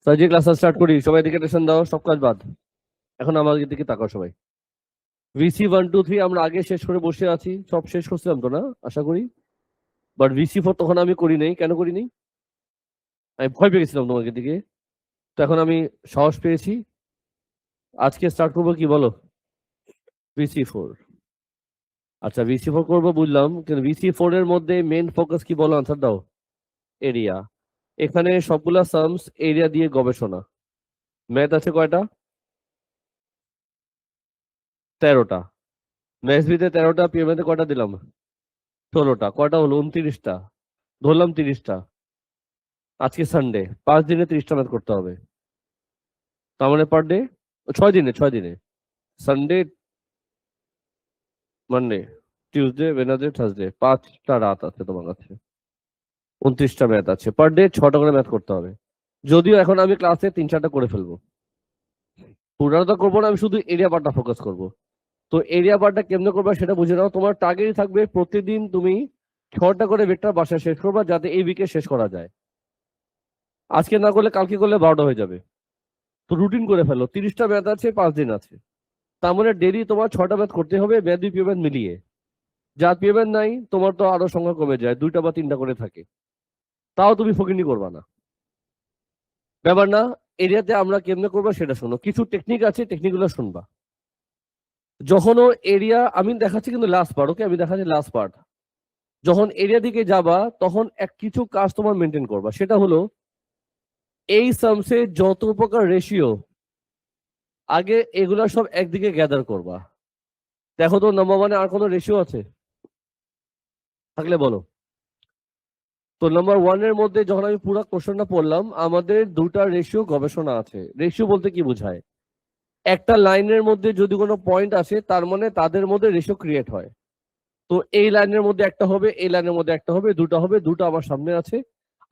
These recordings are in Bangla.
সার্জি ক্লাস স্টার্ট করি, সবাই দিকে টেনশন দাও, সব কাজ বাদ। এখন আমাদের দিকে তাকাও সবাই। ভিসি 1 2 3 আমরা আগে শেষ করে বসে আছি, সব শেষ করছিলাম তো না আশা করি। বাট VC4 তখন আমি করি নাই, কেন করি নাই? আমি ভয় পেয়ে গেছিলাম তোমাদের দিকে। তো এখন আমি সাহস পেয়েছি, আজকে স্টার্ট করবো কি বলো? VC4। আচ্ছা VC4 করবো বুঝলাম, কিন্তু VC4 এর মধ্যে মেন ফোকাস কি বলো, আনসার দাও। এরিয়া। এখানে সবগুলা সামস এরিয়া দিয়ে গবেষণা। ম্যাথ আছে কয়টা? 13টা। ম্যাথবিতে 13টা, পিএমএতে কয়টা দিলাম? 16টা। কয়টা হলো? 29টা। ধরলাম 30টা। আজকে সানডে, 5 দিনে 30টা ম্যাথ করতে হবে। তার মানে পার ডে 6 দিনে Sunday, Monday, Tuesday, Wednesday, Thursday, 5টা রাত আছে তোমার কাছে। 29টা ম্যাথ আছে, পার ডে 6টা করে ম্যাথ করতে হবে। যদিও এখন আমি ক্লাসে 3-4টা করে ফেলবো, পুরাটা তো করবো না, আমি শুধু এরিয়া পার্টটা ফোকাস করবো। তো এরিয়া পার্টটা কেমনে করবা সেটা বুঝে নাও। তোমার টার্গেট থাকবে প্রতিদিন তুমি 6টা করে ভেক্টর বাসায় শেষ করবা, যাতে এই উইকে শেষ করা যায়। আজকে না করলে কালকে করলে 12টা হয়ে যাবে। তো রুটিন করে ফেলো, 30টা ম্যাথ আছে, 5 দিন আছে। তার মানে ডেলি তোমার 6টা ম্যাথ করতে হবে, ম্যাথ পিএমএন মিলিয়ে। যার পিএমএন নাই তোমার তো আরো সংখ্যা কমে যায়, 2টা বা 3টা করে থাকে, তাও তুমি ফকিনি করবা না, ব্যাপার না। এরিয়াতে আমরা কেমনে করবো সেটা শোনো, কিছু টেকনিক আছে, টেকনিকগুলো শুনবা। যখনও এরিয়া আমি দেখাচ্ছি কিন্তু লাস্ট পার্ট, ওকে, আমি দেখাচ্ছি লাস্ট পার্ট। যখন এরিয়া দিকে যাবা তখন কিছু কাজ তোমার মেনটেন করবা, সেটা হলো এই সামসে যত প্রকার রেশিও, আগে এগুলা সব একদিকে গ্যাদার করবা। দেখো তো নাম্বার 1-এ আর কোনো রেশিও আছে থাকলে বলো। তো নাম্বার 1-এর মধ্যে যখন আমি পুরো কোশ্চেনটা পড়লাম, আমাদের 2টা রেশিও গবেষণা আছে। রেশিও বলতে কি বোঝায়? একটা লাইনের মধ্যে যদি কোনো পয়েন্ট আসে, তার মানে তাদের মধ্যে রেশিও ক্রিয়েট হয়। তো এই লাইনের মধ্যে একটা হবে, এই লাইনের মধ্যে একটা হবে, 2টা হবে, 2টা আমার সামনে আছে।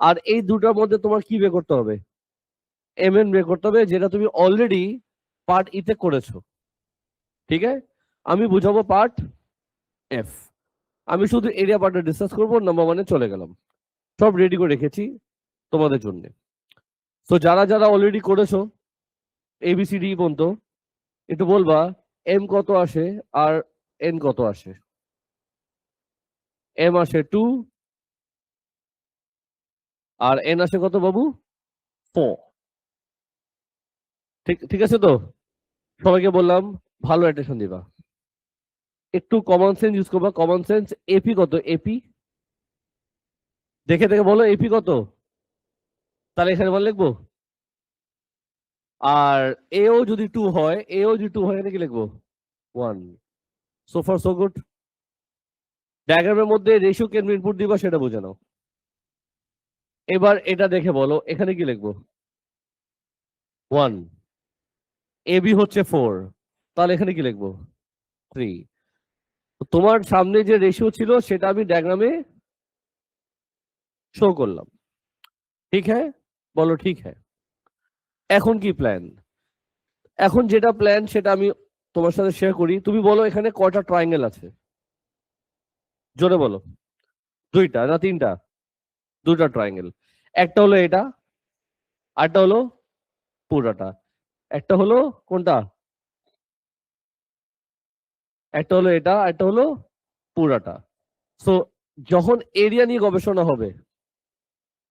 আর এই 2টার মধ্যে তোমার কি বের করতে হবে? MN বের করতে হবে, যেটা তুমি অলরেডি পার্ট ইতে করেছো। ঠিক আছে, আমি বুঝাবো পার্ট এফ। আমি শুধু এরিয়া পার্টটা ডিসকাস করবো, নাম্বার 1-এ চলে গেলাম। সব রেডি করে রেখেছি তোমাদের জন্য। তো যারা যারা অলরেডি করেছো ABCD পর্যন্ত, একটু বলবা এম কত আসে আর এন কত আসে। এম আসে 2 আর এন আসে কত বাবু? 4। ঠিক ঠিক আছে তো? সবাইকে বললাম ভালো অ্যাটেনশন দিবা, একটু কমন সেন্স ইউজ করবা। Common sense. এপি কত? এপি দেখে দেখে বলো, এপি কত? তাহলে এখানে বল লিখবো। আর এও যদি 2 হয়, এও যদি 2 হয়, এখানে কি লিখবো? 1। So far so good. ডায়াগ্রামের মধ্যে রেশিও কেন ইনপুট দিবা সেটা বুঝে নাও। এবার এটা দেখে বলো এখানে কি লিখবো? 1। এবি হচ্ছে 4, তাহলে এখানে কি লিখবো? 3। তোমার সামনে যে রেশিও ছিল সেটা আমি ডায়াগ্রামে শো করলাম। ঠিক হ্যাঁ, বলো ঠিক হ্যাঁ। এখন কি প্ল্যান? এখন যেটা প্ল্যান সেটা আমি তোমার সাথে শেয়ার করি। তুমি বলো এখানে কয়টা ট্রায়াঙ্গেল আছে, জোরে বলো। 2টা না 3টা? 2টা ট্রায়াঙ্গেল। একটা হলো এটা, আরটা হলো পুরাটা। একটা হলো কোনটা? একটা হলো এটা, একটা হলো পুরাটা। সো যখন এরিয়া নিয়ে গবেষণা হবে,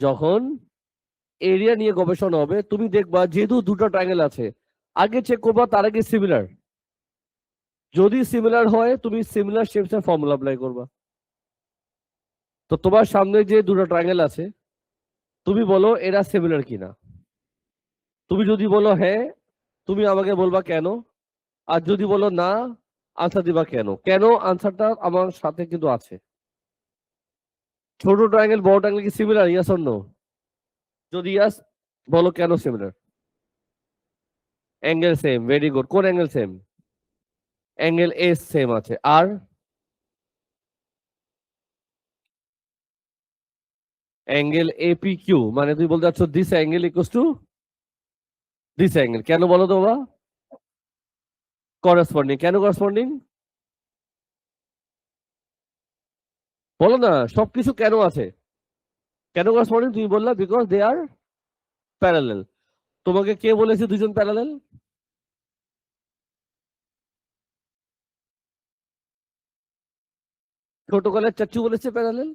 যখন এরিয়া নিয়ে গবেষণা হবে, তুমি দেখবা যেহেতু 2টা ট্রায়াঙ্গেল আছে, আগে চেক করবা তার আগে সিমিলার। যদি সিমিলার হয় তুমি সিমিলার শেপস এর ফর্মুলা অ্যাপ্লাই করবা। তো তোমার সামনে যে 2টা ট্রায়াঙ্গেল আছে, তুমি বলো এরা সিমিলার কিনা। তুমি যদি বলো হ্যাঁ, তুমি আমাকে বলবা কেন। আর যদি বলো না, আনসার দিবা কেন। কেন আনসারটা আমার সাথে কিন্তু আছে। ছোট ট্রায়াঙ্গেল বড় ট্রায়াঙ্গেল কি সিমিলার? Yes or no? যদি ইয়াস, বলো কেন similar. Angle same, very good. কোন angle same? Angle is same আছে। আর অ্যাঙ্গেল APQ, মানে তুমি বলতে চাচ্ছ this angle equals to this angle. কেন বলো তো বাবা? করেসপন্ডিং। কেন করেসপন্ডিং? বলো না, সবকিছু কেন আছে। কেন করেসপন্ডিং তুমি বললা? Because they are parallel. তোমাকে কে বলেছে দুজন প্যারালাল? ছোট কলের চাচু বলেছে প্যারালাল?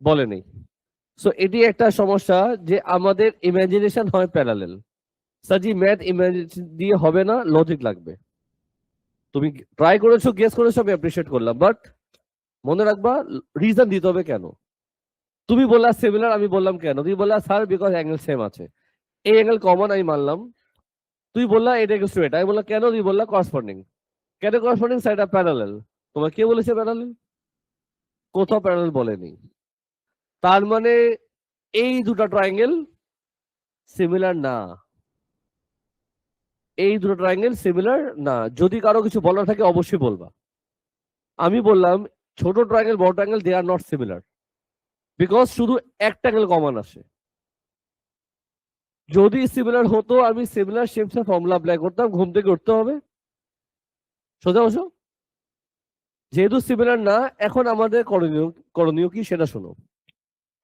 বলেনি। সো এটি একটা সমস্যা যে আমাদের ইমাজিনেশন হয় প্যারালাল। সাজি ম্যাথ ইমাজিনেশন দিয়ে হবে না, লজিক লাগবে। তুমি ট্রাই করেছো, গেস করেছো, আমি অ্যাপ্রিশিয়েট করলাম, বাট মনে রাখবা রিজন দিতে হবে কেন। তুমি বললা সিমিলার, আমি বললাম কেন। তুমি বললা স্যার বিকজ অ্যাঙ্গেল সেম আছে, এই অ্যাঙ্গেল কমন, আমি মানলাম। তুই বললা এটা ইকুয়াল টু এটা, আমি বললাম কেন। তুই বললা করেসপন্ডিং। কেন করেসপন্ডিং? সাইডটা প্যারালাল। তোমার কে বলেছে প্যারালাল? কোথাও প্যারালাল বলেনি। তার মানে এই দুটো ট্রায়াঙ্গেল সিমিলার না। এই দুটো ট্রায়াঙ্গেল সিমিলার না। যদি কারো কিছু বলার থাকে অবশ্যই বলবা। আমি বললাম ছোট ট্রায়াঙ্গেল বড় triangle they are not similar, because শুধু একটা অ্যাঙ্গেল কমন আসে। যদি সিমিলার হতো আমি সিমিলার শেপস এর ফর্মুলা অ্যাপ্লাই করতাম। ঘুম থেকে উঠতে হবে, সোজা বসো। যেহেতু সিমিলার না, এখন আমাদের করণীয় করণীয় কি সেটা শোনো।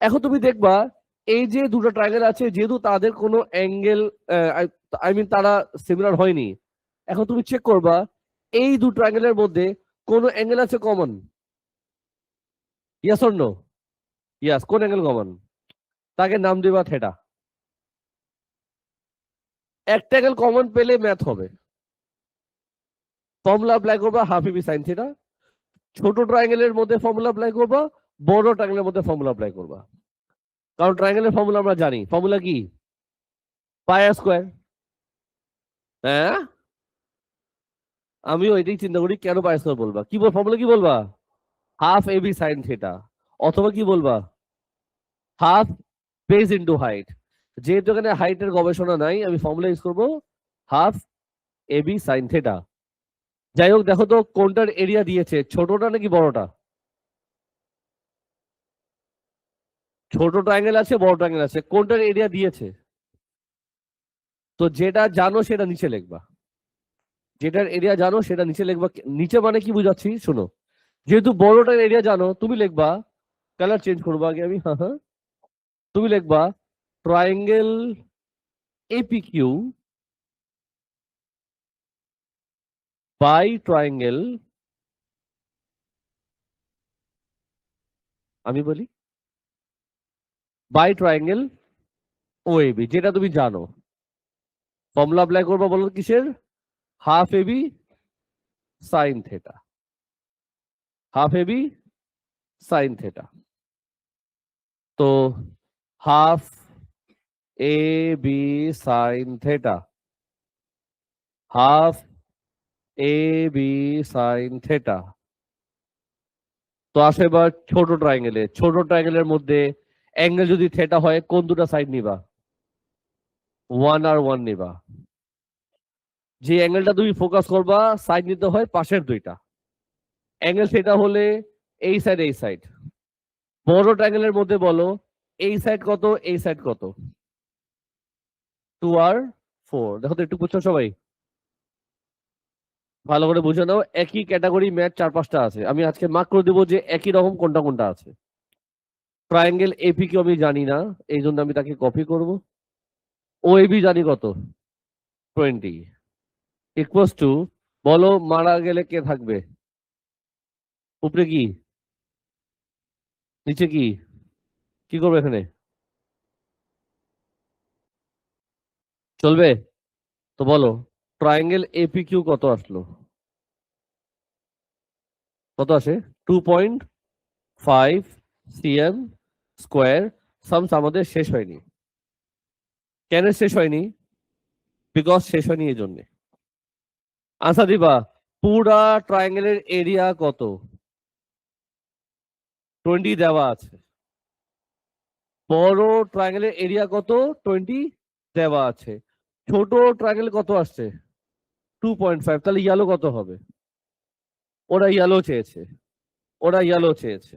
এখন তুমি দেখবা এই যে দুটো ট্রায়াঙ্গেল আছে, যেহেতু তাদের কোনো অ্যাঙ্গেল আই মিন তারা সিমিলার হয়নি, এখন তুমি চেক করবা এই দুটো ট্রায়াঙ্গেলের মধ্যে কোন অ্যাঙ্গেল আছে common? Yes or no? Yes. কোন অ্যাঙ্গেল কমন? তাকে নাম দিবা থেটা। একটা অ্যাঙ্গেল কমন পেলে ম্যাথ হবে। ফর্মুলা অ্যাপ্লাই করবা হাফ এবি সাইন থিটা। ছোট ট্রায়াঙ্গেলের মধ্যে ফর্মুলা অ্যাপ্লাই করবা, বড় ট্রায়াঙ্গেলের মধ্যে ফর্মুলা অ্যাপ্লাই করবা। কারণ ট্রায়াঙ্গেলের ফর্মুলা আমরা জানি। ফর্মুলা কি? পাই আর স্কোয়ার। হ্যাঁ, আমিও এটাই চিন্তা করি কেন পাই স্কোয়ার বলবা। কি ফর্মুলা কি বলবা? Half AB sine theta. অথবা কি বলবা? Half base into height. যেহেতু এখানে হাইটের গবেষণা নাই, আমি ফর্মুলা ইউজ করবো হাফ এবি সাইন থিটা। যাই হোক, দেখো তো কোনটার এরিয়া দিয়েছে, ছোটটা নাকি বড়টা? ছোট ট্রায়াঙ্গেল আছে, বড় ট্রায়াঙ্গেল আছে, কোনটার এরিয়া দিয়েছে? তো যেটা জানো সেটা নিচে লিখবা। যেটার এরিয়া জানো সেটা নিচে লিখবা। নিচে মানে কি বুঝাচ্ছি শোনো। যেহেতু বড়টার এরিয়া জানো, তুমি লিখবা, কালার চেঞ্জ করবো আগে আমি, হ্যাঁ হ্যাঁ, তুমি লিখবা ট্রায়াঙ্গেল এপিকিউ বাই ট্রায়াঙ্গেল, আমি বলি বাই ট্রায়াঙ্গেল ওএবি, যেটা তুমি জানো। ফর্মুলা অ্যাপ্লাই করবা, বলো কিসের? Half AB sine theta. Half AB sine theta. তো half A B sine theta, half A B sine theta. তো আসে এবার ছোট ট্রায়াঙ্গেলে। ছোট ট্রায়াঙ্গেলের মধ্যে অ্যাঙ্গেল যদি থেটা হয়, কোন দুটো সাইড নিবা? 1 আর 1 নিবা। যে অ্যাঙ্গেলটা তুমি ফোকাস করবা সাইড নিতে হয় পাশের দুইটা। অ্যাঙ্গেল থেটা হলে এই সাইড এই সাইড। বড় ট্রায়াঙ্গেলের মধ্যে বলো এই সাইড কত, এই সাইড কত? 2 আর 4। দেখো তো একটু বুঝছো সবাই? ভালো করে বুঝে নাও। একই ক্যাটাগরি ম্যাথ 4-5টা আছে, আমি আজকে মার্ক করে দেবো যে একই রকম কোনটা কোনটা আছে। ট্রায়াঙ্গেল এপি কি আমি জানি না, এই জন্য আমি তাকে কপি করব। ও এবি জানি কত? 20 ইকুয়ালস টু, বলো মারা গেলে কে থাকবে? উপরে কি, নিচে কি? কি করবে এখানে? চলবে? তো বলো ট্রায়াঙ্গেল এপি কিউ কত আসলো? কত আসে? 2.5 cm স্কোয়ার। সামস আমাদের শেষ হয়নি। কেন শেষ হয়নি? বিকজ শেষ হয়নি এই জন্যে। আচ্ছা দিবা, পুরা ট্রায়াঙ্গেলের এরিয়া কত? 20 দেওয়া আছে। বড় ট্রায়াঙ্গেলের এরিয়া কত? 20 দেওয়া আছে। ছোট ট্রায়াঙ্গেল কত আসছে? 2.5। তাহলে ইয়ালো কত হবে? ওরা ইয়ালো চেয়েছে, ওরা ইয়ালো চেয়েছে,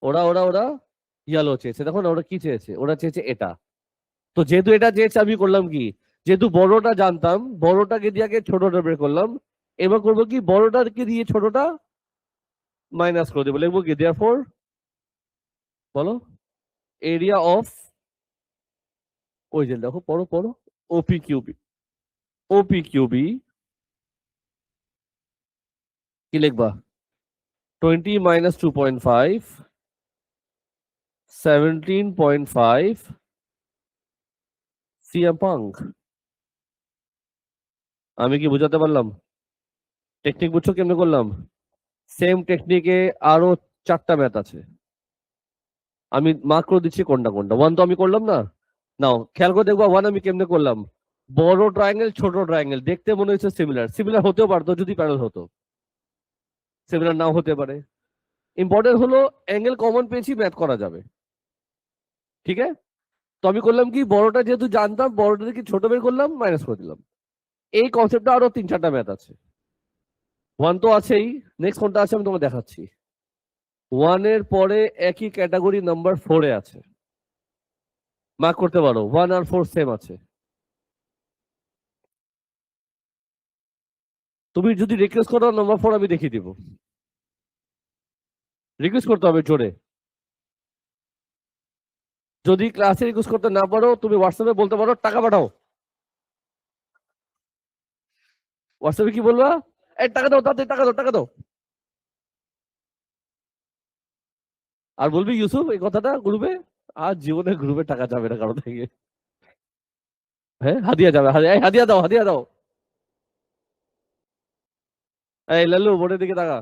ওরা ওরা ওরা ইয়ালো চেয়েছে। দেখো না ওরা কি চেয়েছে, ওরা চেয়েছে এটা। তো যেহেতু এটা চেয়েছে আমি করলাম কি, যেহেতু বড়টা জানতাম বড়টাকে দিয়ে আগে ছোটটা বের করলাম। এবার করবো কি, বড়টাকে দিয়ে ছোটটা মাইনাস করে দেবো। লিখবো কি দেয়ারফর, বলো এরিয়া অফ ওই যে দেখো, পড়ো পড়ো। ওপি কিউবি, ওপি কিউবি কি লিখবা? 20 minus 2.5, 17.5 CM Punk। আমি কি বুঝাতে পারলাম? টেকনিক বুঝছো কেমনে করলাম? সেম টেকনিকে আরো 4টা ম্যাথ আছে, আমি মার্ক করে দিচ্ছি কোনটা কোনটা। ওয়ান তো আমি করলাম না, নাও খেয়াল করে দেখবো ওয়ান আমি কেমনে করলাম। বড় ট্রায়াঙ্গেল ছোট ট্রায়াঙ্গেল দেখতে মনে হচ্ছে সিমিলার, সিমিলার হতেও পারতো যদি প্যারাল হতো, সিমিলার নাও হতে পারে। ইম্পর্টেন্ট হলো অ্যাঙ্গেল কমন পেয়েছি, ম্যাথ করা যাবে। ঠিক আছে, তো আমি করলাম কি, বড়টা যেহেতু জানতাম, বড়টা থেকে ছোট বের করলাম, মাইনাস করে দিলাম। এই কনসেপ্টটা আরো 3-4টা ম্যাথ আছে। ওয়ান তো আছেই, নেক্সট কোনটা আছে আমি তোমাকে দেখাচ্ছি। ওয়ানের পরে একই ক্যাটাগরি নাম্বার 4-এ আছে, মার্ক করতে পারো, 1 আর 4 সেম আছে। তুমি যদি রিকোয়েস্ট করো নাম্বার 4 আমি দেখিয়ে দিব। রিকোয়েস্ট করতে হবে জোরে। যদি ক্লাসে রিকোয়েস্ট করতে না পারো, তুমি হোয়াটসঅ্যাপে বলতে পারো টাকা পাঠাও। হোয়াটসঅ্যাপে কি বলবা? এই টাকা দাও, তাতে টাকা দাও, টাকা দাও। আর বলবি ইউসুফ এই কথাটা গ্রুপে, আর জীবনে গ্রুপে টাকা যাবে না কারো থেকে। হ্যাঁ, হাদিয়া যাবে, হাদিয়া, এই হাদিয়া দাও, হাদিয়া দাও। এই লাল্লু বোর্ডের দিকে টাকা।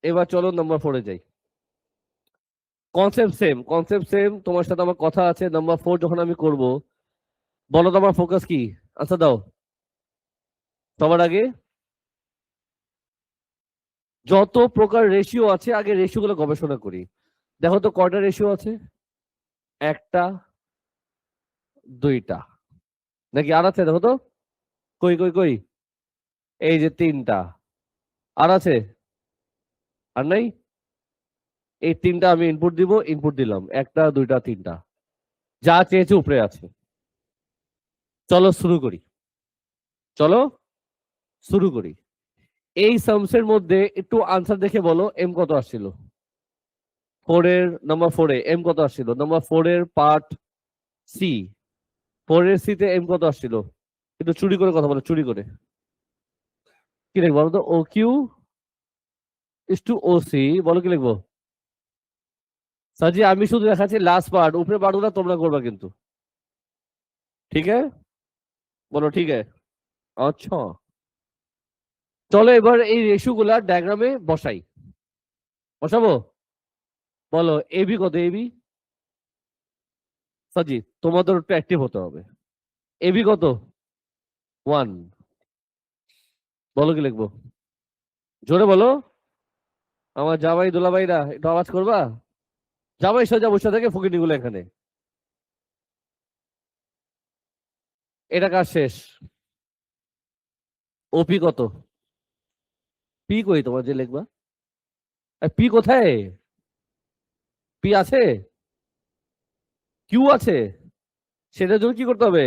এবার চলো নাম্বার 4-এ যাই। কনসেপ্ট সেম, কনসেপ্ট সেম, তোমার সাথে আমার কথা আছে। নাম্বার 4 যখন আমি করব, বলো তো আমার ফোকাস কি? আচ্ছা দাও। সবার আগে যত প্রকার রেশিও আছে, আগে রেশিও গুলো গবেষণা করি। দেখো তো কয়টা রেশিও আছে? একটা, দুইটা, নাকি আর আছে? দেখো তো, কই কই কই, এই যে 3টা। আর আছে? আর নাই? এই 3টা আমি ইনপুট দিব, ইনপুট দিলাম, একটা দুইটা তিনটা, যা চেয়েছে উপরে আছে। চলো শুরু করি, চলো শুরু করি। এই সামসের মধ্যে একটু আনসার দেখে বলো এম কত আসছিল। নাম্বার 4-এ এম কত আসছিল? নাম্বার 4-এর পার্ট সি, 4-এর সিতে এম কত আসছিল? একটু চুরি করে কথা বলো, চুরি করে। কি লিখবো বলো তো? O Q is to O C, বলো কি লিখবো? সাজি আমি শুধু দেখাচ্ছি লাস্ট পার্ট, উপরে পার্ট গুলো তোমরা করবা কিন্তু। ঠিক আছে, বলো ঠিক আছে। আচ্ছা, চলো এবার এই রেশিও গুলা ডায়াগ্রামে বসাই। বসাবো? বলো এবি কত? এবি সাজি তোমাদের একটু অ্যাক্টিভ হতে হবে। এবি কত? 1। বলো কি লিখবো? জোরে বলো। আমার জামাই দুলাভাইরা একটু আওয়াজ করবা। জামাই সোজা বসে থাকে ফকিনি গুলো এখানে। এটা কাজ শেষ। ওপি কত? পি কই তোমার যে লিখবা? পি কোথায়? পি আছে? কিউ আছে? সেটার জন্য কি করতে হবে?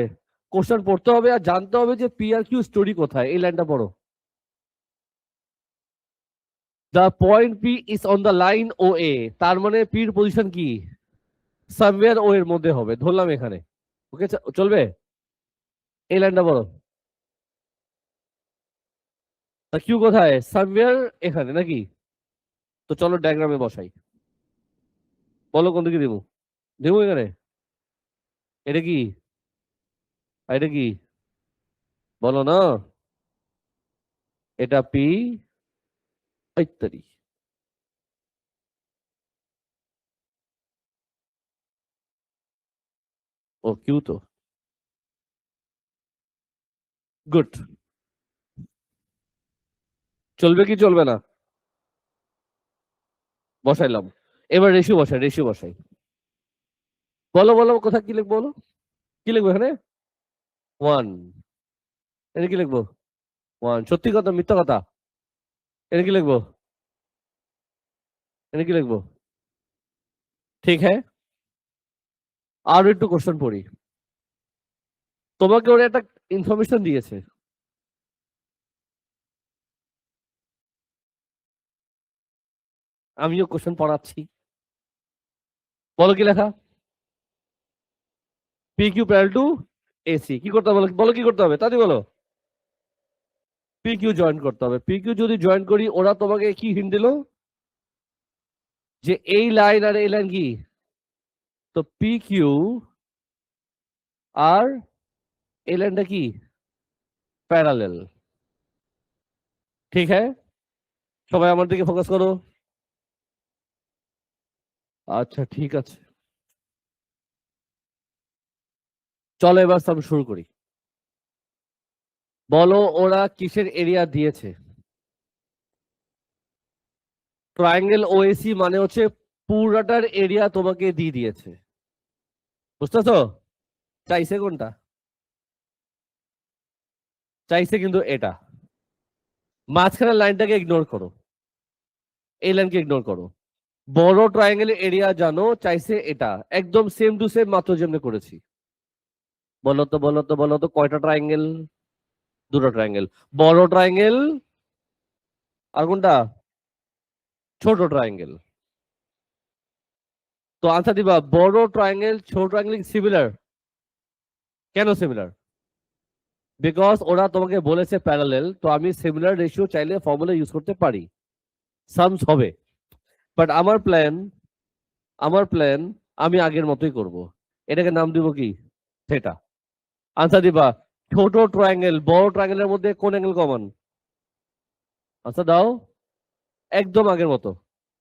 কোশ্চেন পড়তে হবে আর জানতে হবে যে পি আর কিউ স্টোরি কোথায়। এই লাইনটা পড়ো। The point P is on the line O A, তার মানে পির পজিশন কি? সামওয়্যার ও এর মধ্যে হবে, ধরলাম এখানে। ওকে, চলবে? এই লাইনটা বলো। তা কিউ কোথায়? সামওয়্যার এখানে নাকি? তো চলো ডায়াগ্রামে বসাই। বলো কোন দিকে দিব? দেবো এখানে? এটা কি? আর এটা কি? বলো না। এটা পি, ইত্যাদি। ও কিউ তো। গুড। চলবে কি চলবে না? বসাইলাম। এবার রেশিও বসাই, রেশিও বসাই। বলো বলো কোথায় কি লিখবো? বলো কি লিখবো এখানে? 1। এটা কি লিখবো? 1 সত্যি কথা মিথ্যা কথা? এটা কি লিখবো? এটা কি লিখবো? ঠিক হ্যাঁ। আরো একটু কোশ্চেন পড়ি। তোমাকে ওরা একটা ইনফরমেশন দিয়েছে, আমিও কোশ্চেন পড়াচ্ছি। বলো কি লেখা? P Q parallel to AC. কি করতে হবে বলো, কি করতে হবে তাড়াতাড়ি বলো। পি কিউ জয়েন করতে হবে। পি কিউ যদি জয়েন করি, ওরা তোমাকে কি হিন্ট দিল যে এই লাইন আর এই লাইন কি, তো পি কিউ আর এই লাইনটা কি প্যারালেল। ঠিক হ্যাঁ, সবাই আমার দিকে ফোকাস করো। আচ্ছা ঠিক আছে, চলো এবার আমি শুরু করি। বলো ওরা কিসের এরিয়া দিয়েছে। ট্রায়াঙ্গেল ওএসি মানে হচ্ছে পুরাটার এরিয়া তোমাকে দিয়ে দিয়েছে, বুঝতেছো? চাইছে কোনটা? চাইছে কিন্তু এটা। মাঝখানের লাইনটাকে ইগনোর করো, এই লাইনকে ইগনোর করো। বড় ট্রায়াঙ্গেলের এরিয়া জানো, চাইছে এটা। একদম সেম টু সেম, মাত্র যেমনি করেছি। বলো তো বলো তো বলো তো, কয়টা ট্রায়াঙ্গেল? দুটো ট্রায়াঙ্গেল। বড় ট্রায়াঙ্গেল আর কোনটা? ছোট ট্রায়াঙ্গেল। তো আনসার দিবা বড় ট্রায়াঙ্গেল ছোট ট্রায়াঙ্গেল সিমিলার। কেন সিমিলার? বিকজ ওরা তোমাকে বলেছে প্যারালেল, তো আমি সিমিলার রেশিও চাইলে ফর্মুলা ইউজ করতে পারি, সামস হবে। বাট আমার প্ল্যান আমি আগের মতোই করব। এটাকে নাম দিব কি? থেটা। আনসার দিবা ছোট ট্রায়াঙ্গেল বড় ট্রায়াঙ্গেলের মধ্যে কোন অ্যাঙ্গেল কমন? আনসার দাও। একদম আগের মতো।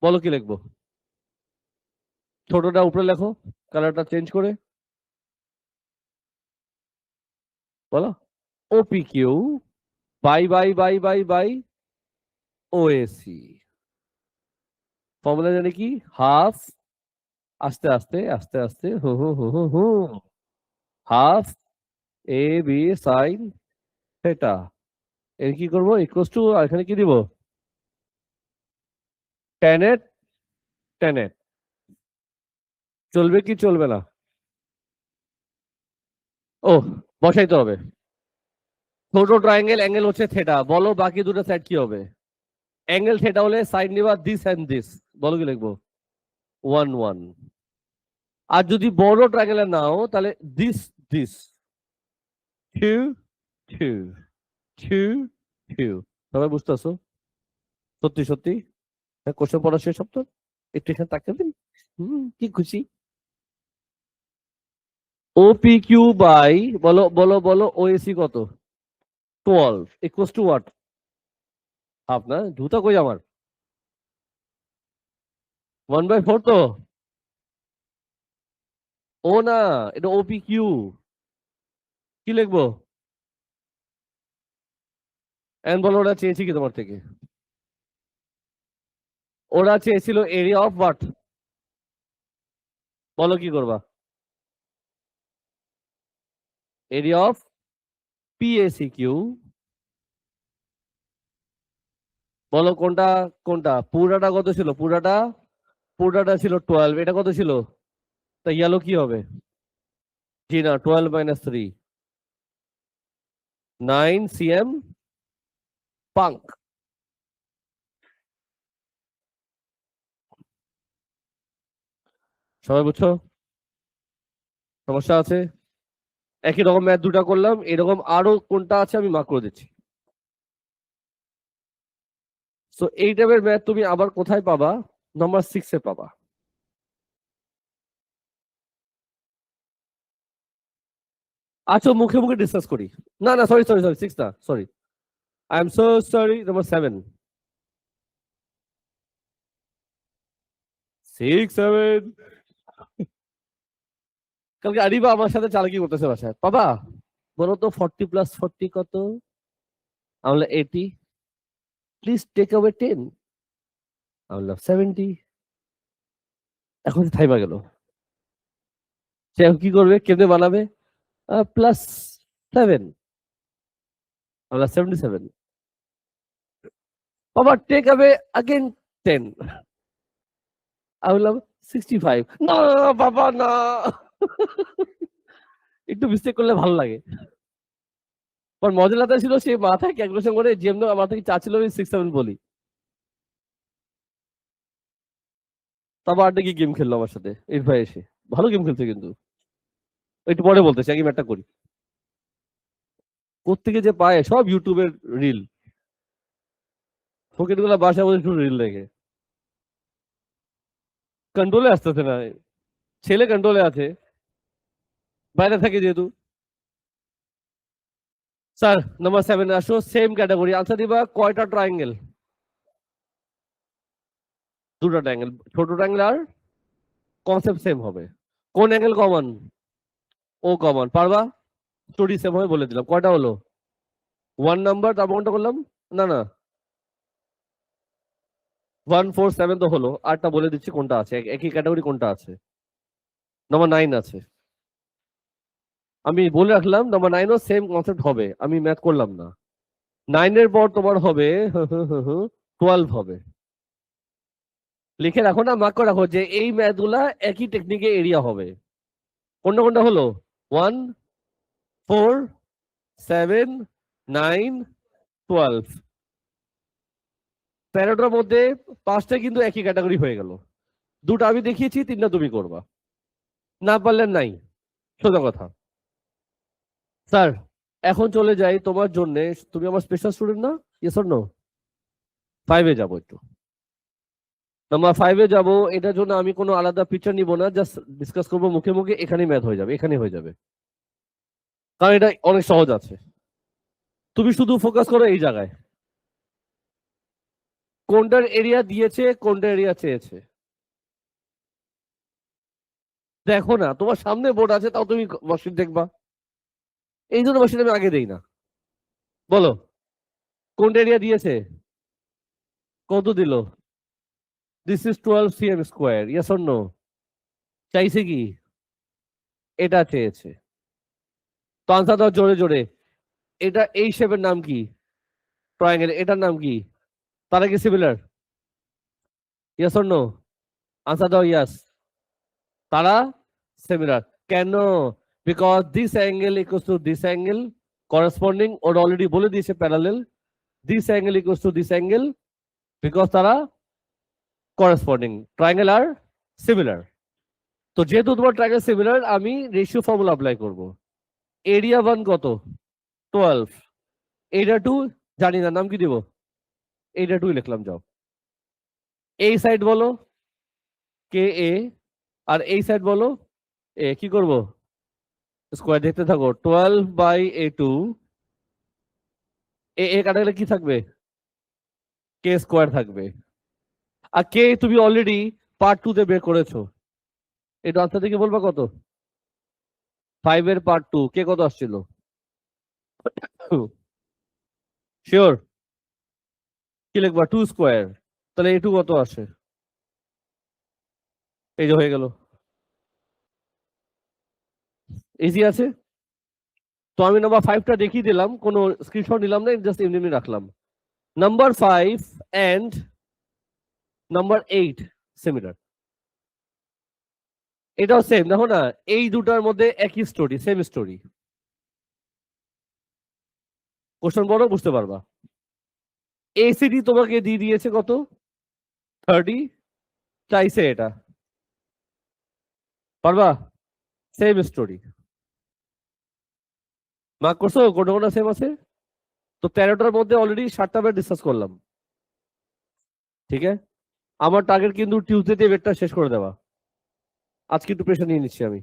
বলো কি লিখবো? ছোটটা উপরে লেখো, কালারটা চেঞ্জ করে। বলো ওপি কিউ বাই ওএসি। ফর্মুলা জানি কি? হাফ, আস্তে আস্তে আস্তে আস্তে, হু হু হু হু হু, half A B sine theta. এর কি করবো? ইকুয়ালস টু, আর এখানে কি দিব? ট্যান এট, ট্যান এট। চলবে কি চলবে না? ও, বসাইতে হবে। ছোট ট্রায়াঙ্গেল অ্যাঙ্গেল হচ্ছে থেটা, বলো বাকি দুটো সাইড কি হবে? অ্যাঙ্গেল থেটা হলে সাইড নিবা দিস এন্ড দিস। বলো কি লিখবো? 1 1। আর যদি বড় ট্রায়াঙ্গেল নাও তাহলে দিস দিস, 2 2 2 2। সবাই বুঝতেছো? সত্যি সত্যি? কোশ্চেন পড়া শেষ সব তো? একটু এখানে তাকিয়ে দিন। কি খুশি। ওপি কিউ বাই, বলো বলো বলো, ওএসি কত? 12 ইকুয়ালস টু হোয়াট? হাফ না? জুতা কই আমার? 1/4 তো। ও না, এটা ওপি কিউ। কি লিখবো? এন্ড বলো ওরা চেয়েছি কি তোমার থেকে? ওরা চেয়েছিল এরিয়া অফ হোয়াট? বলো কি করবা? Area of PAC Q. বলো কোনটা? কোনটা পুরাটা কত ছিল? পুরাটা ছিল 12, এটা কত ছিল? তা ইয়েলো কি হবে? জি না, 12 - 3, 9 cm পাঙ্ক। সবাই বুঝছো? সমস্যা আছে? একই রকম ম্যাথ দুটা করলাম, এরকম আরো কোনটা আছে আমি মার্ক করে দিচ্ছি। সো এই টাইপের ম্যাথ তুমি আবার কোথায় পাবা? নাম্বার 6-এ পাবা। আচ্ছা, মুখে মুখে ডিসকাস করি। না না, সরি সরি সরি, 6 না, sorry, I am so sorry, number 7। 6 7। কালকে আরিবা আমার সাথে চালাকি করতেছে বাসায়। বাবা বলো তো 40 + 40 কত? আমরা 80, প্লিজ টেক অ্যাওয়ে 10। আমরা 70। এখন থাইমা গেল। সে এখন কি করবে, কেমনে বানাবে? +7, আমরা 77। বাবা টেক অ্যাওয়ে अगेन 10। আমি বললাম 65। না বাবা না। একটু মিস্টেক করলে ভালো লাগে। পর মজা লাগা ছিল, সে মাথায় ক্যালকুলেশন করে যেমন আমার থেকে চাচ্ছিল আমি 6 7 বলি। তারপর আড্ডা কি গেম খেললো আমার সাথে এর ভাই এসে। ভালো গেম খেলছে কিন্তু। একটু পরে বলতেছি, আগে ম্যাথটা করি। কোত্থেকে যে পায় সব ইউটিউবের রিল, ফকির গুলা বাসা বলে শুধু রিল দেখে, কন্ট্রোলে আসতেছে না। ছেলে কন্ট্রোলে আছে, বাইরে থাকে যেহেতু। স্যার নাম্বার 7 আসো, সেম ক্যাটাগরি, আনসার দিবা কয়টা ট্রায়াঙ্গেল? দুটো ট্রায়াঙ্গেল, ছোট ট্রায়াঙ্গেল আর কনসেপ্ট সেম হবে। কোন অ্যাঙ্গেল কমন? ও কমন, পারবা? স্টোরি সেম হবে বলে দিলাম। কয়টা হলো? 1 নাম্বার, তারপর কোনটা করলাম? না না, 1 4 7 তো হলো, আরটা বলে দিচ্ছি কোনটা আছে, একই ক্যাটাগরি কোনটা আছে। নাম্বার 9 আছে, আমি বলে রাখলাম নাম্বার 9ও সেম কনসেপ্ট হবে, আমি ম্যাথ করলাম না। 9-এর পর তোমার হবে 12 হবে। লিখে রাখো না, মার্ক করে রাখো যে এই ম্যাথ গুলা একই টেকনিকে এরিয়া হবে। কোনটা কোনটা হলো? 1 4 7 9 12। 13টার মধ্যে 5টা কিন্তু একই ক্যাটাগরি হয়ে গেল। দুটো আমি দেখিয়েছি, 3টা তুমি করবা, না পারলে নাই, সোজা কথা। স্যার এখন চলে যাই তোমার জন্য, তুমি আমার স্পেশাল স্টুডেন্ট না? Yes or no? 5-এ যাবো একটু। নাম্বার 5-এ যাবো, এটার জন্য আমি কোনো আলাদা পিকচার নিব না, জাস্ট ডিসকাস করবো মুখে মুখে, এখানেই ম্যাথ হয়ে যাবে, এখানেই হয়ে যাবে, কারণ এটা অনেক সহজ আছে। তুমি শুধু ফোকাস করো এই জায়গায়, কোনটার এরিয়া দিয়েছে, কোনটা এরিয়া চেয়েছে। দেখো না, তোমার সামনে বোর্ড আছে, তাও তুমি ওয়ার্কশিট দেখবা, এই জন্য ওয়ার্কশিট আমি আগে দেই না। বলো কোনটা এরিয়া দিয়েছে, কত দিল? This is 12 cm square, yes or no? চাইছে কি? এটা চেয়েছে, তো আনসার দাও জোরে জোরে। এটা এই শেপের নাম কি? ট্রায়াঙ্গেল, এটার নাম কি? তারা কি similar? Yes or no? Answer দাও ইয়াস। তারা সিমিলার কেন? Because this angle equals to this angle, corresponding, or already বলে দিয়েছে parallel. This angle equals to this angle, because তারা করেসপন্ডিং, ট্রায়াঙ্গেল আর সিমিলার। তো যেহেতু তোমার ট্রায়াঙ্গেল সিমিলার, আমি রেশিও ফর্মুলা অ্যাপ্লাই করব। এরিয়া 1 কত? 12। এরিয়া 2 জানি না, নাম কি দিব? এরিয়া 2 লিখলাম, যাও। এই সাইড বলো কে এ, আর এই সাইড বলো এ, কি করব? স্কোয়ার দেখতে থাকো, 12/A2। এ কাটা গেলে কি থাকবে? কে স্কোয়ার থাকবে। আর কে তুমি অলরেডি পার্ট 2 তে বের করেছো, এটা আনসার থেকে বলবা কত? 5-এর পার্ট 2 কে কত আসছিল? শিওর? কি লিখবা? 2 স্কোয়ার। তাহলে A2 কত আসে? এই যে হয়ে গেল, ইজি আছে। তো আমি নাম্বার 5টা দেখিয়ে দিলাম, কোনো স্ক্রিনশট নিলাম না, জাস্ট এমনি এমনি রাখলাম। নাম্বার 5 এন্ড নাম্বার 8 সিমিলার, এটাও সেম, দেখো না, এই দুটার মধ্যে একই স্টোরি, সেম স্টোরি। কোশ্চেন বড়, বুঝতে পারবা। এসিডি তোমাকে দিয়ে দিয়েছে কত? 30, চাইছে এটা, পারবা? সেম স্টোরি, মার্ক করছো কোনটা কোনটা সেম আছে? তো 13টার মধ্যে অলরেডি 7টা বার ডিসকাস করলাম, ঠিক আছে। আমার টার্গেট কিন্তু টিউসডে বেডটা শেষ করে দেওয়া, আজকে একটু প্রেশার নিয়ে নিচ্ছি আমি।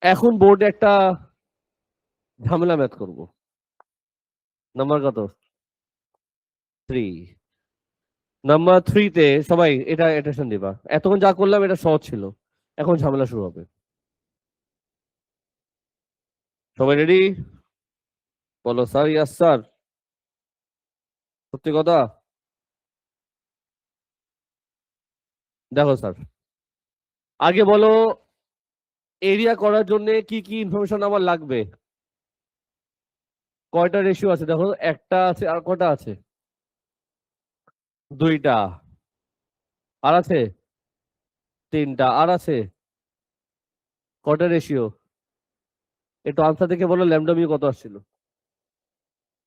এখন বোর্ডে একটা ঝামেলা ম্যাথ করব। নাম্বার কত? 3। নাম্বার 3-তে সবাই এটা অ্যাটেনশন দিবা, এতক্ষণ যা করলাম এটা সহজ ছিল, এখন ঝামেলা শুরু হবে। সবাই রেডি? বলো স্যার, ইয়াস স্যার, সত্যি কথা। দেখো স্যার, আগে বলো এরিয়া করার জন্য কি কি ইনফরমেশন আমার লাগবে? কয়টা রেশিও আছে দেখো, একটা আছে, আর কয়টা আছে? 2টা। আর আছে 3টা, আর আছে কয়টা রেশিও? একটু আনসার দেখে বলো ল্যামডা মিউ কত আসছিল।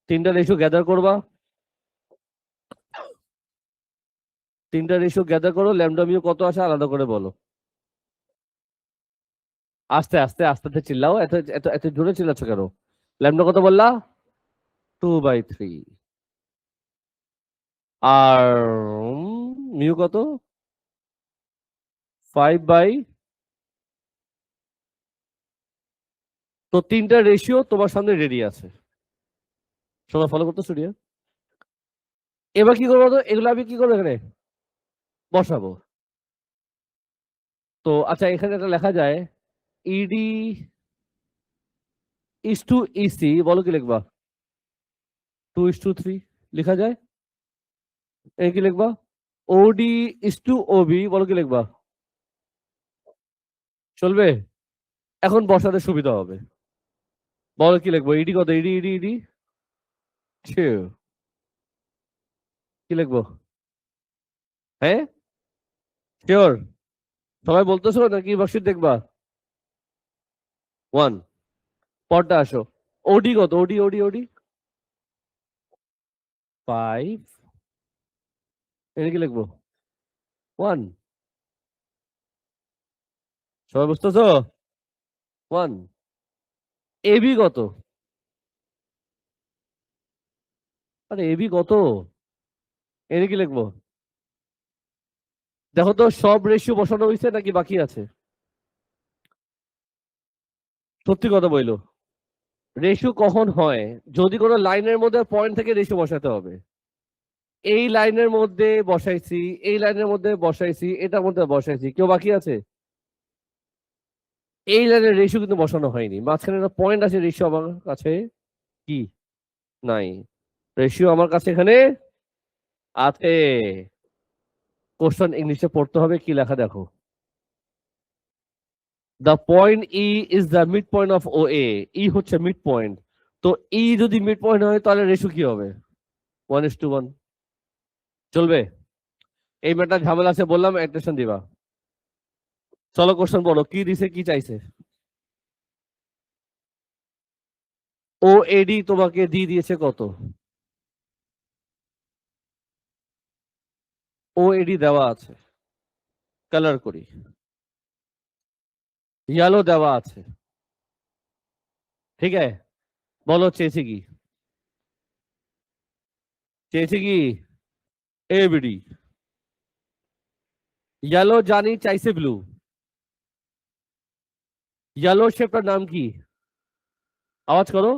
3টা রেশিও গ্যাদার করবা, 3টা রেশিও গ্যাদার করো, ল্যামডা মিউ কত আসে আলাদা করে বলো। আস্তে আস্তে আস্তে আস্তে চিল্লাও, এত এত এত জোরে চিল্লাচ্ছ কেন? ল্যামডা কত বললা? 2/3। আর মিউ কত? 5/। তো তিনটা রেশিও তোমার সামনে রেডি আছে, সবাই ফলো করতো স্টুডিও। এবার কি করবো তো, এগুলো আমি কি করবো এখানে বসাবো। তো আচ্ছা, এখানে একটা লেখা যায় ইডি ইস টু ইসি, বলো কি লিখবা? 2:3 লেখা যায়। এই কি লিখবা? ওডি ইস টু ওবি, বলো কি লিখবা? চলবে? এখন বসাতে সুবিধা হবে। বলো কি লিখবো? ইডি কত? ED ED ED 2। কি লিখবো? হ্যাঁ শিওর? সবাই বলতেছো নাকি বক্সিট দেখবা? 1। পরটা আসো। ওডি কত? ওডি ওডি ওডি 5। এটা কি লিখবো? 1। সবাই বুঝতেছো? 1। এবি কত? আরে এবি কত? এটা কি লিখবো? দেখো তো সব রেশিও বসানো হয়েছে নাকি বাকি আছে? সত্যি কথা বইলো। রেশিও কখন হয়? যদি কোনো লাইনের মধ্যে পয়েন্ট থেকে রেশিও বসাতে হবে। এই লাইনের মধ্যে বসাইছি, এই লাইনের মধ্যে বসাইছি, এটার মধ্যে বসাইছি, কেউ বাকি আছে? এই লাইনের রেশিও কিন্তু বসানো হয়নি, মাঝখানে একটা পয়েন্ট আছে, রেশিও আমার কাছে কি নাই। রেশিও আমার কাছে এখানে আছে। কোশ্চেন ইংলিশে পড়তে হবে, কি লেখা দেখো। The point E is the mid point of O A. E হচ্ছে মিড পয়েন্ট। তো ই যদি মিড পয়েন্ট হয় তাহলে রেশিও কি হবে? 1:1। চলবে? এই ম্যাটার ঝামেলা আছে বললাম, অ্যাটেনশন দিবা। চলো কোশ্চেন বলো, কি দিছে, কি চাইছে? ও এডি তোমাকে দিয়ে দিয়েছে কত? ও এডি দেওয়া আছে, কালার করি। ইয়েলো দেওয়া আছে, ঠিক আছে। বলো চেয়েছে কি? চেয়েছে কি? এবিডি। ইয়েলো জানি, চাইছে ব্লু। ইয়েলো শেপটার নাম কি? আওয়াজ করো।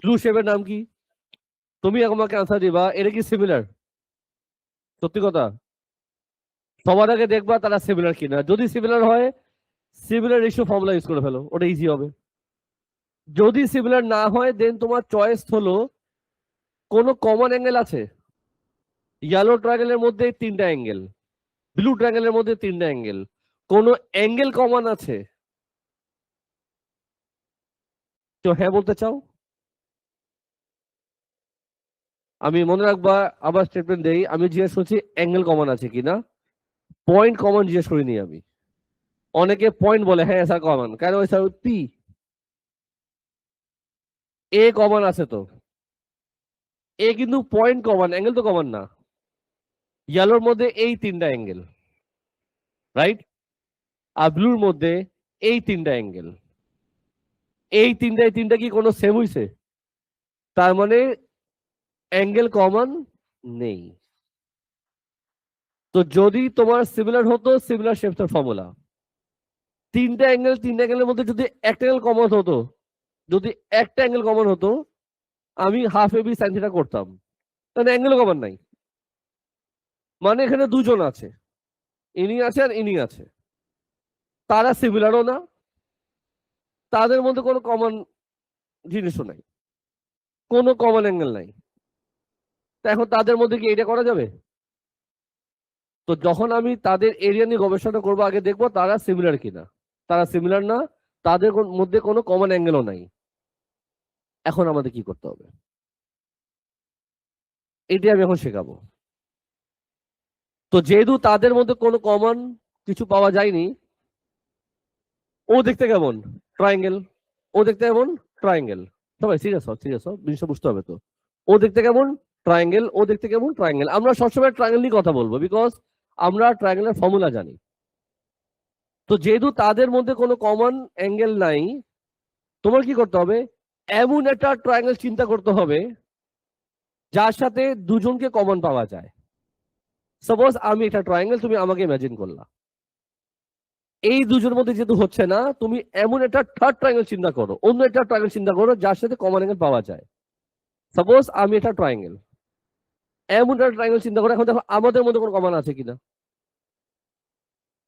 ব্লু শেপের নাম কি? তুমি আমাকে আনসার দিবা, এটা কি সিমিলার? সত্যি কথা। সবার আগে দেখবা তারা সিমিলার কিনা, যদি সিমিলার হয় সিমিলার রেশিও ফর্মুলা ইউজ করে ফেলো, ওটা ইজি হবে। যদি সিমিলার না হয় দেন তোমার চয়েস হলো কোনো কমন অ্যাঙ্গেল আছে? ইয়েলো ট্রায়াঙ্গেলের মধ্যে তিনটা অ্যাঙ্গেল, ব্লু ট্রায়াঙ্গেলের মধ্যে তিনটা অ্যাঙ্গেল, কোনো অ্যাঙ্গেল কমন আছে? তো হ্যাঁ বলতে চাও? আমি মনে রাখবা, আবার স্টেটমেন্ট দেই, আমি জিজ্ঞেস করছি অ্যাঙ্গেল কমন আছে কিনা, পয়েন্ট কমন জিজ্ঞেস করিনি আমি। অনেকে পয়েন্ট বলে, হ্যাঁ স্যার কমন কেন, স্যার পি এ কমন আছে তো। এ কিন্তু পয়েন্ট কমন, অ্যাঙ্গেল তো কমন না। ইয়েলোর মধ্যে এই তিনটা অ্যাঙ্গেল, রাইট? আর ব্লুর মধ্যে এই তিনটা অ্যাঙ্গেল। এই তিনটা কি কোনো সেম হইছে? তার মানে অ্যাঙ্গেল কমন নেই। তো যদি তোমার সিমিলার হতো, সিমিলার শেপটার ফর্মুলা তিনটা অ্যাঙ্গেলের মধ্যে যদি একটা অ্যাঙ্গেল কমন হতো, যদি একটা অ্যাঙ্গেল কমন হতো, আমি হাফ এবি সাইন থিটা করতাম, তাহলে অ্যাঙ্গেল কমন নাই। মানে এখানে দুজন আছে, ইনি আছে আর ইনি আছে, তারা সিমিলারও না, তাদের মধ্যে কোনো কমন জিনিসও নাই, কোনো কমন অ্যাঙ্গেল নাই। তা এখন তাদের মধ্যে কি এটা করা যাবে? তো যখন আমি তাদের এরিয়া নিয়ে গবেষণা করবো, আগে দেখবো তারা সিমিলার কিনা। তারা সিমিলার না, তাদের মধ্যে কোনো কমন অ্যাঙ্গেলও নাই। এখন আমাদের কি করতে হবে, এটি আমি এখন শেখাবো। তো যেহেতু তাদের মধ্যে কোনো কমন কিছু পাওয়া যায়নি, ও দেখতে কেমন? ট্রায়াঙ্গেল। ও দেখতে কেমন? ট্রায়াঙ্গেল। সবাই সিরিয়াস হও, সিরিয়াস হও, জিনিসটা বুঝতে হবে তো। ও দেখতে কেমন? ট্রায়াঙ্গেল। ও দেখতে কেমন? ট্রায়াঙ্গেল। আমরা সবসময় ট্রায়াঙ্গেল নিয়ে কথা বলবো, বিকজ আমরা ট্রায়াঙ্গেলের ফর্মুলা জানি। তো যেহেতু তাদের মধ্যে কোনো কমন অ্যাঙ্গেল নাই, তোমার কি করতে হবে, এমন একটা ট্রায়াঙ্গেল চিন্তা করতে হবে যার সাথে দুজনকে কমন পাওয়া যায়। সাপোজ আমি একটা ট্রায়াঙ্গেল, তুমি আমাকে ইমাজিন করলা, এই দুজনের মধ্যে যেহেতু হচ্ছে না, তুমি এমন একটা থার্ড ট্রায়াঙ্গেল চিন্তা করো, অন্য একটা ট্রায়াঙ্গেল চিন্তা করো যার সাথে কমন অ্যাঙ্গেল পাওয়া যায়। সাপোজ আমি একটা ট্রায়াঙ্গেল, এমন একটা ট্রায়াঙ্গেল চিন্তা করো, এখন দেখো আমাদের মধ্যে কোনো কমন আছে কিনা।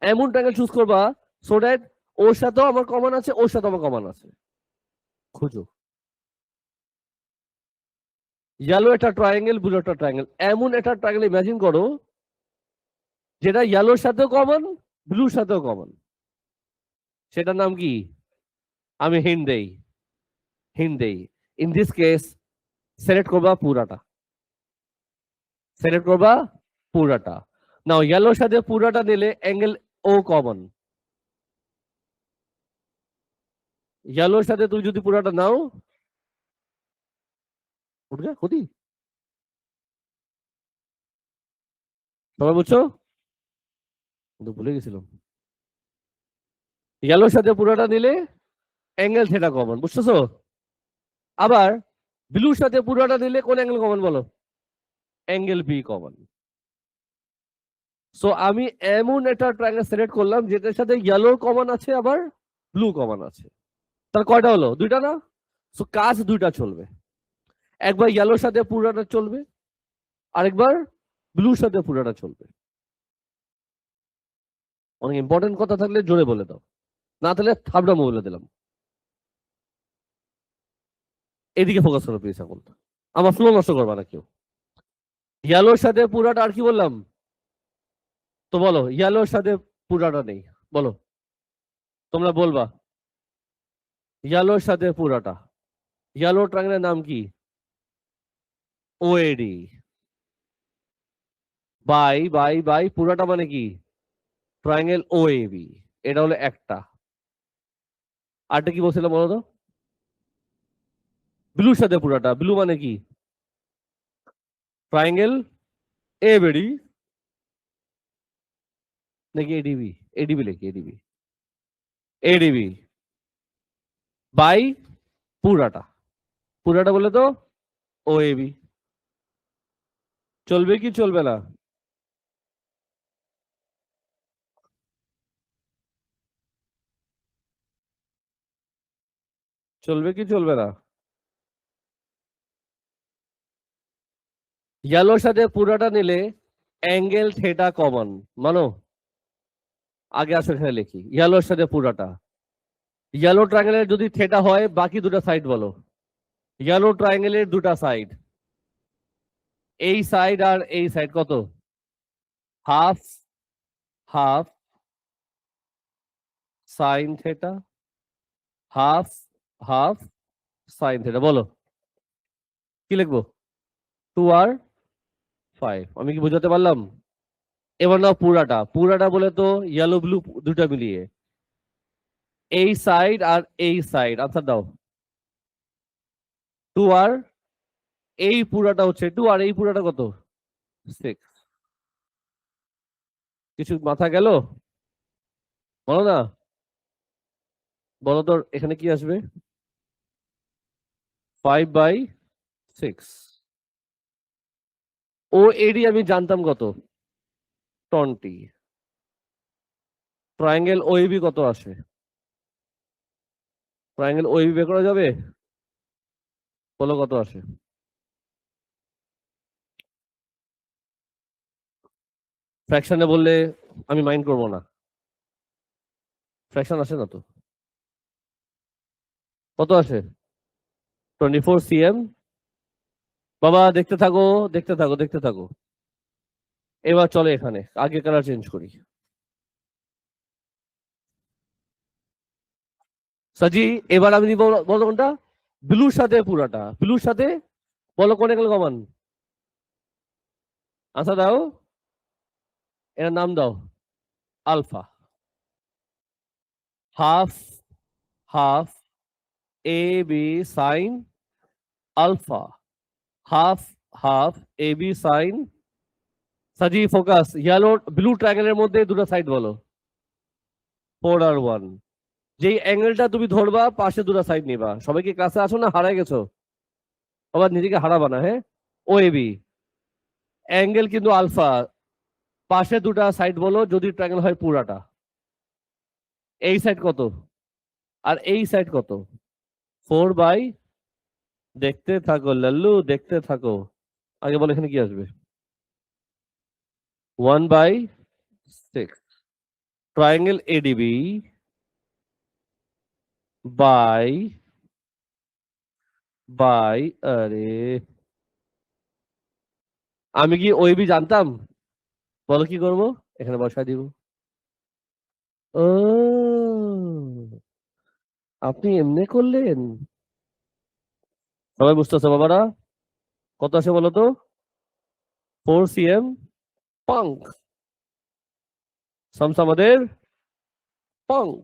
এমন ট্রায়াঙ্গেল চুজ করবা সো দ্যাট ওর সাথেও আমার কমন আছে, ওর সাথে আমার কমন আছে। খুঁজো ইয়েলো একটা ট্রায়াঙ্গেল, ব্লু একটা ট্রায়াঙ্গেল, এমন একটা ট্রায়াঙ্গেল ইমাজিন করো যেটা ইয়েলোর সাথেও কমন, ব্লুর সাথেও কমন। সেটার নাম কি? আমি হিন্ট দেই, ইন দিস কেস সিলেক্ট করবা পুরাটা, নাও ইয়েলোর সাথে পুরাটা নিলে অ্যাঙ্গেল ও কমন। ইয়েলোর সাথে তুমি যদি পুরাটা নাও, উঠবে ক্ষতি। সবাই বুঝছো? ভুলে গেছিলাম। ইয়েলোর সাথে পুরাটা নিলে অ্যাঙ্গেল থিটা কমন, বুঝতেছো? আবার ব্লুর সাথে পুরাটা নিলে কোন অ্যাঙ্গেল কমন বলো? Angle B common. সো আমি এমন একটা ট্রায়াঙ্গেল সিলেক্ট করলাম যেটার সাথে ইয়েলো কমন আছে আবার ব্লু কমন আছে। তার কয়টা হলো? দুইটা না? সো কাজ দুইটা চলবে, একবার ইয়েলোর সাথে পুরাটা চলবে, আরেকবার ব্লুর সাথে পুরাটা চলবে। অনেক ইম্পর্টেন্ট কথা থাকলে জোরে বলে দাও, না তাহলে থাবড়ামো বলে দিলাম। এদিকে ফোকাস করো প্লিজ, এখন আমার ফ্লো নষ্ট করবা না কেউ। ইয়েলোর সাথে পুরাটা আর কি বললাম? তো বলো ইয়েলোর সাথে পুরাটা নেই, বলো তোমরা বলবা। ইয়েলোর সাথে পুরাটা, ইয়েলো ট্রায়াঙ্গেলের নাম কি? ওএডি। বাই পুরাটা মানে কি? Triangle OAB. এটা হলো একটা। আরটা কি বলছিলাম বলো তো? ব্লুর সাথে পুরাটা, ব্লু মানে কি? ট্রায়াঙ্গেল এবিডি নাকি এডিবি? এডিবি লিখি, এডিবি বাই পুরাটা, বলে তো ওএবি। চলবে কি চলবে না? চলবে কি চলবে না? ইয়েলোর সাথে পুরাটা নিলে অ্যাঙ্গেল থিটা কমন, মানো? আগে আসো এখানে লিখি, ইয়েলোর সাথে পুরাটা, ইয়েলো ট্রায়াঙ্গেলের যদি থিটা হয় বাকি দুটো সাইড বলো। ইয়েলো ট্রায়াঙ্গেলের দুটা সাইড, এই সাইড আর এই সাইড কত? Half half sine theta, half half sine theta. বলো কি লিখবো? 2r5। আমি কি বুঝাতে পারলাম? এবার নাও পুরাটা বলে তো ইয়েলো ব্লু দুটা মিলিয়ে, এই সাইড আর এই সাইড, আনসার দাও। 2r, এই পুরাটা হচ্ছে 2 আর এই পুরাটা কত? 6। কিছু মাথা গেল? বলো না, বলো তো এখানে কি আসবে? 5/6। ও এডি আমি জানতাম কত? 20। ট্রায়াঙ্গেল ওএবি কত আসে? ট্রায়াঙ্গেল ওএবি বের করা যাবে? বলো কত আসে? ফ্র্যাকশনে বললে আমি মাইন্ড করবো না, ফ্র্যাকশন আসে না তো। কত আসে? 24 cm। বাবা দেখতে থাকো, দেখতে থাকো। এবার চলে এখানে আগে কালার চেঞ্জ করি। সাজি এবার আমি নিব, বলো কোনটা? ব্লুর সাথে পুরাটা, ব্লুর সাথে বলো কোন অ্যাঙ্গেল কমান? আচ্ছা দাও, এর নাম দাও alpha. Half half A B sine alpha, half half A B sine. Saji focus, yellow blue ট্রায়াঙ্গেলের মধ্যে দুটো সাইড বলো। 4R1, যেই অ্যাঙ্গেলটা তুমি ধরবা পাশে দুটো সাইড নিবা। সবাই কি ক্লাসে আসো না হারাই গেছো? আবার নিজেকে হারাবা না, হ্যাঁ। ও এবি অ্যাঙ্গেল কিন্তু আলফা, পাশে দুটা সাইড বলো যদি ট্রায়াঙ্গেল হয় পুরাটা। এই সাইড কত আর এই সাইড কত? 4 বাই, দেখতে থাকো লাল্লু, দেখতে থাকো। আগে বলো এখানে কি আসবে? 1/6 ট্রায়াঙ্গেল এডিবি বাই বাই, আরে আমি কি ওইবি জানতাম? বলো কি করবো? এখানে বসায় দিব। ও, আপনি এমনি করলেন? সবাই বুঝতেছে বাবারা? কত আসে বলো তো? 4 cm পাঙ্ক, সামসা আমাদের পাঙ্ক।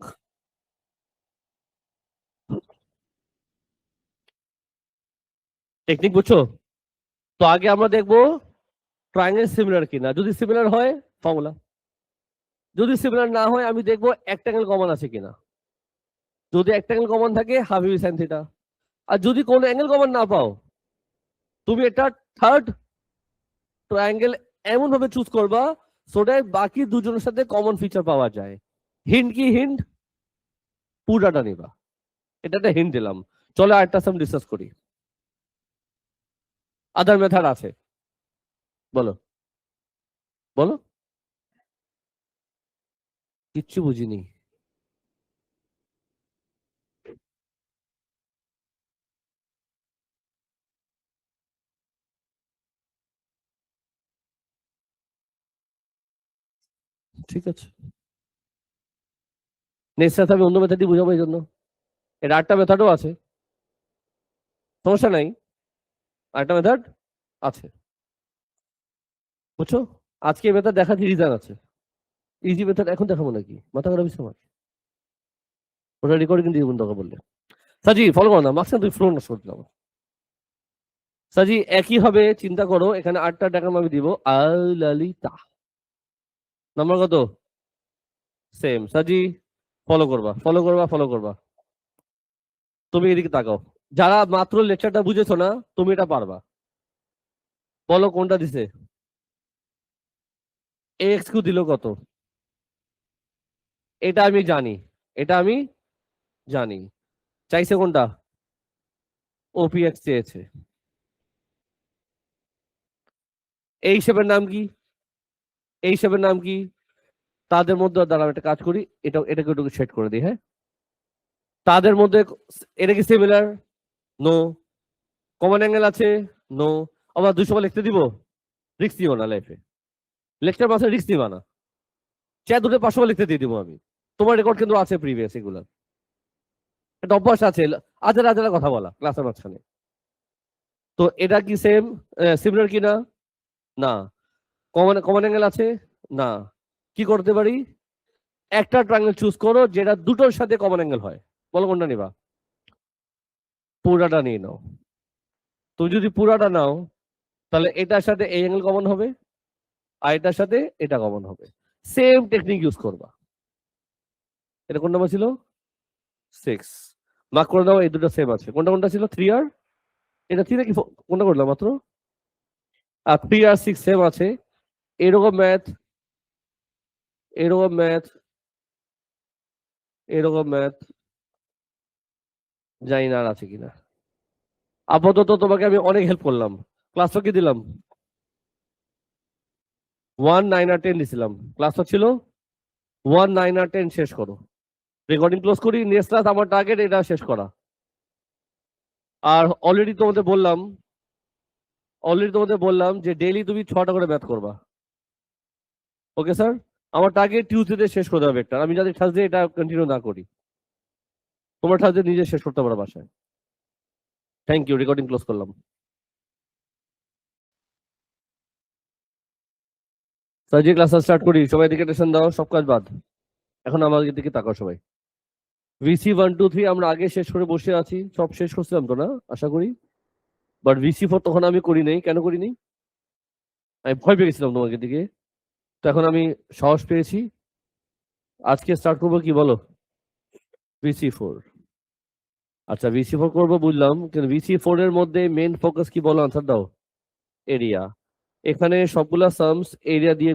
টেকনিক বুঝছো? তো আগে আমরা দেখবো ট্রায়াঙ্গেল সিমিলার কিনা, যদি সিমিলার হয় ফর্মুলা, যদি সিমিলার না হয় আমি দেখবো একটা অ্যাঙ্গেল কমন আছে কিনা। যদি একটা অ্যাঙ্গেল কমন থাকে হাফ ইউ সাইন থিটা। আর যদি কোনো অ্যাঙ্গেল কমন না পাও, তুমি এটা থার্ড ট্রায়াঙ্গেল এমন ভাবে চুজ করবা সো দ্যাট বাকি দুজনের সাথে কমন ফিচার পাওয়া যায়। হিন্ট কি? হিন্ট পুরাটা নিবা। এটা একটা হিন্ট দিলাম। চলো আরেকটা সাম ডিসকাস করি। আদার মেথড আছে, বলো বলো। কিচ্ছু বুঝিনি। ঠিক আছে, নেক্সট সাথে আমি অন্য মেথডই বুঝাবো এই জন্য। এর আরেকটা মেথডও আছে, সমস্যা নাই, আরেকটা মেথড আছে, বুঝছো? আজকে এই মেথড দেখাচ্ছি, রিজন আছে। ইজি মেথড এখন দেখাবো নাকি? মাথা খারাপ হচ্ছে আমার। ওটা রেকর্ডিং দিয়ে দিবেন দরকার বললে। সাজি ফলো করো না, মাঝখানে তুই ফ্লো নষ্ট করতে আমার। সাজি একই হবে, চিন্তা করো, এখানে 8টা টাকা আমি দিব। আল লালিতা নাম্বার কত? সেম। সাজি ফলো করবা, ফলো করবা, ফলো করবা। তুমি এদিকে তাকাও, যারা মাত্র লেকচারটা বুঝেছো না তুমি এটা পারবা। বলো কোনটা দিছে? এক্স কিউ দিল কত? এটা আমি জানি, এটা আমি জানি। চাইছে কোনটা? ওপিএক্স চেয়েছে। এই হিসেবের নাম কি? এই হিসেবের নাম কি? তাদের মধ্যে দাঁড়াও একটা কাজ করি, এটাকে একটু সেট করে দিই, হ্যাঁ। তাদের মধ্যে এটা কি সিমিলার? নো। কমন অ্যাঙ্গেল আছে? নো। আবার 200 লিখতে দিব? রিস্ক নিও না লাইফে, লেকচার মাসে রিস্ক নিবা না। চার দুটো 500 লিখতে দিয়ে দিব আমি। তোমার রেকর্ড কিন্তু আছে প্রিভিয়াস, এগুলা একটা অভ্যাস আছে আজারা আজারা কথা বলা ক্লাসের মাঝখানে। তো এটা কি সেম সিমিলার কি না? না। কমন কমন অ্যাঙ্গেল আছে? না। কি করতে পারি? একটা ট্রায়াঙ্গেল চুজ করো যেটা দুটোর সাথে কমন অ্যাঙ্গেল হয়। বলো কোনটা নিবা? পুরাটা নিয়ে নাও। তুমি যদি পুরাটা নাও তাহলে এটার সাথে এই অ্যাঙ্গেল কমন হবে, আর এটার সাথে এটা কমন হবে। সেম টেকনিক ইউজ করবা। এটা কোন নাম্বার ছিল? 6। মার্ক করে দাও, এই দুটো সেম আছে। কোনটা কোনটা ছিল? 3 আর এটা 3 নাকি কোনটা করলাম মাত্র? আর 3 আর 6 সেম আছে। এরকম ম্যাথ, এরকম ম্যাথ, এরকম ম্যাথ জানি না আর আছে কিনা। আপাতত তোমাকে আমি অনেক হেল্প করলাম। ক্লাস কি দিলাম? 1, 9 আর 10 দিছিলাম। ক্লাসটা ছিল 1, 9 আর 10 শেষ করো। রেকর্ডিং ক্লোজ করি, নেক্সট ক্লাস আমার টার্গেট এটা শেষ করা। আর অলরেডি তোমাদের বললাম যে ডেইলি তুমি 6টা করে ম্যাথ করবা। Okay sir? আমার টার্গেট টিউসডে শেষ করতে হবে একটা, আমি যাতে থার্সডে এটা কন্টিনিউ না করি। তোমরা থার্সডে নিজে শেষ করতে পারো বাসায়। থ্যাংক ইউ, রেকর্ডিং ক্লোজ করলাম। স্যার যে ক্লাসটা স্টার্ট করি, সবাই দিকে টেনশন দাও, সব কাজ বাদ। এখন আমাদের দিকে তাকাও সবাই। ভিসি 1, 2, 3 আমরা আগে শেষ করে বসে আছি, সব শেষ করছিলাম তো না আশা করি। বাট ভিসি 4 তখন আমি করি নাই। কেন করি নাই? আমি ভয় পেয়ে গেছিলাম তোমাকে দিকে। তো এখন আমি সাহস পেয়েছি, আজকে স্টার্ট করবো কি বলো? VC4। আচ্ছা VC4 করবো বুঝলাম, কিন্তু VC4 এর মধ্যে মেন ফোকাস কি বলো, আনসার দাও। এরিয়া। এখানে সবগুলা সামস এরিয়া দিয়ে